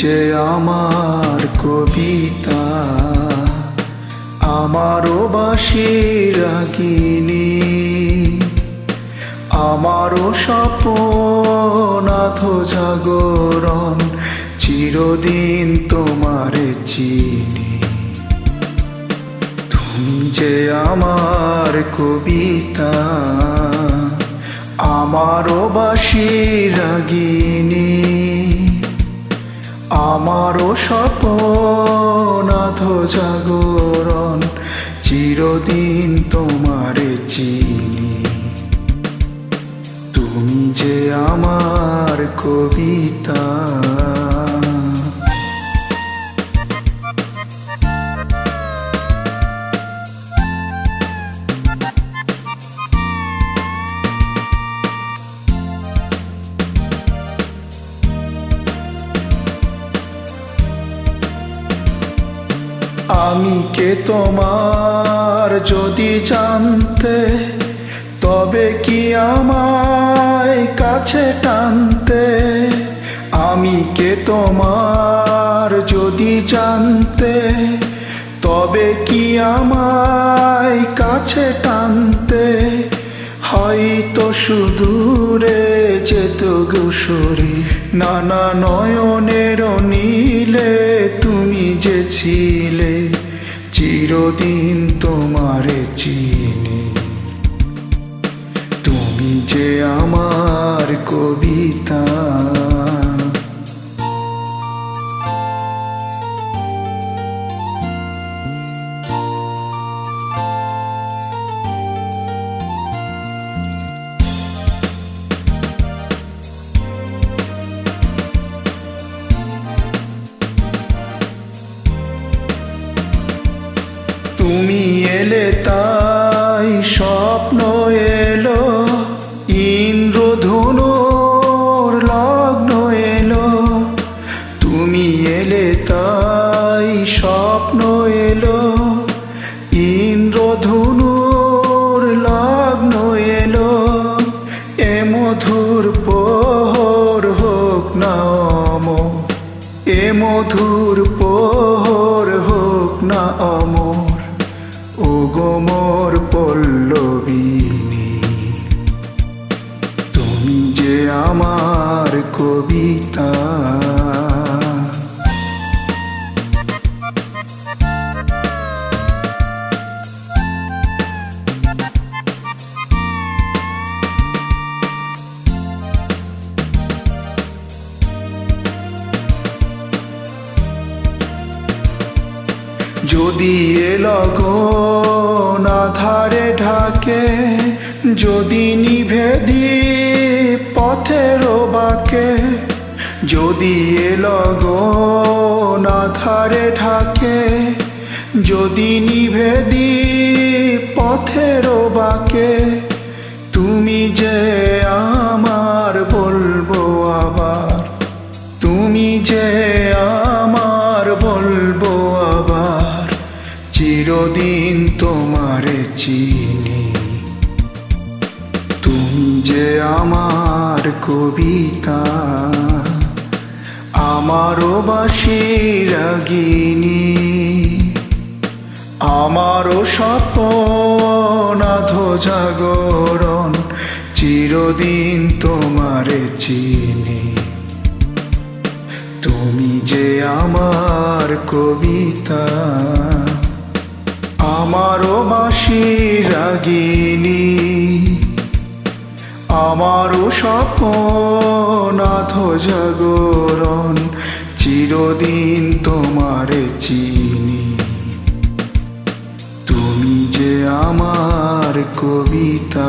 যে আমার কবিতা, আমারও বাঁশির রাগিনী, আমারও স্বপ্ন আধো জাগরণ, চিরদিন তোমারে চিনি। তুমি যে আমার কবিতা, আমারও বাঁশির রাগিনী, আমারও স্বপ্ন আধো জাগরণ, চিরদিন তোমারে চিনি। তুমি যে আমার কবিতা। আমি কে তোমার যদি জানতে, তবে কি আমায় কাছে টানতে। আমি কে তোমার যদি জানতে, তবে কি আমায় কাছে টানতে। হয়তো সুদূরে যেত গোসরে, নানা নয়নের নীলে তুমি যে ছিলে, চিরদিন তোমারে চিনি। তুমি যে আমার কবিতা। তুমি এলে তাই স্বপ্ন এলো, ইন্দ্রধনুর লগ্ন এলো। তুমি এলে তাই স্বপ্ন এলো, ইন্দ্রধনুর লগ্ন এলো। এ মধুর প্রহর হোক না অমর, এ মধুর প্রহর হোক না অমর। ও গো মোর পল্লবিনী, তুমি যে আমার কবিতা। যদি এ লগন আধারে ঢাকে, যদি নিভে দীপ পথের বাঁকে। যদি এ লগন আধারে ঢাকে, যদি নিভে দীপ পথের বাঁকে। তুমি যে আমার বলবো আবার, তুমি যে আমার বলবো আবার, চিরদিন তোমারে চিনি। তুমি যে আমার কবিতা, আমারও বাঁশির রাগিনী, আমারও স্বপ্ন আধো জাগরণ, চিরদিন তোমারে চিনি। তুমি যে আমার কবিতা, আমারও বাঁশির রাগিনী, আমারও স্বপ্ন আধো জাগরণ, চিরদিন তোমারে চিনি। তুমি যে আমার কবিতা।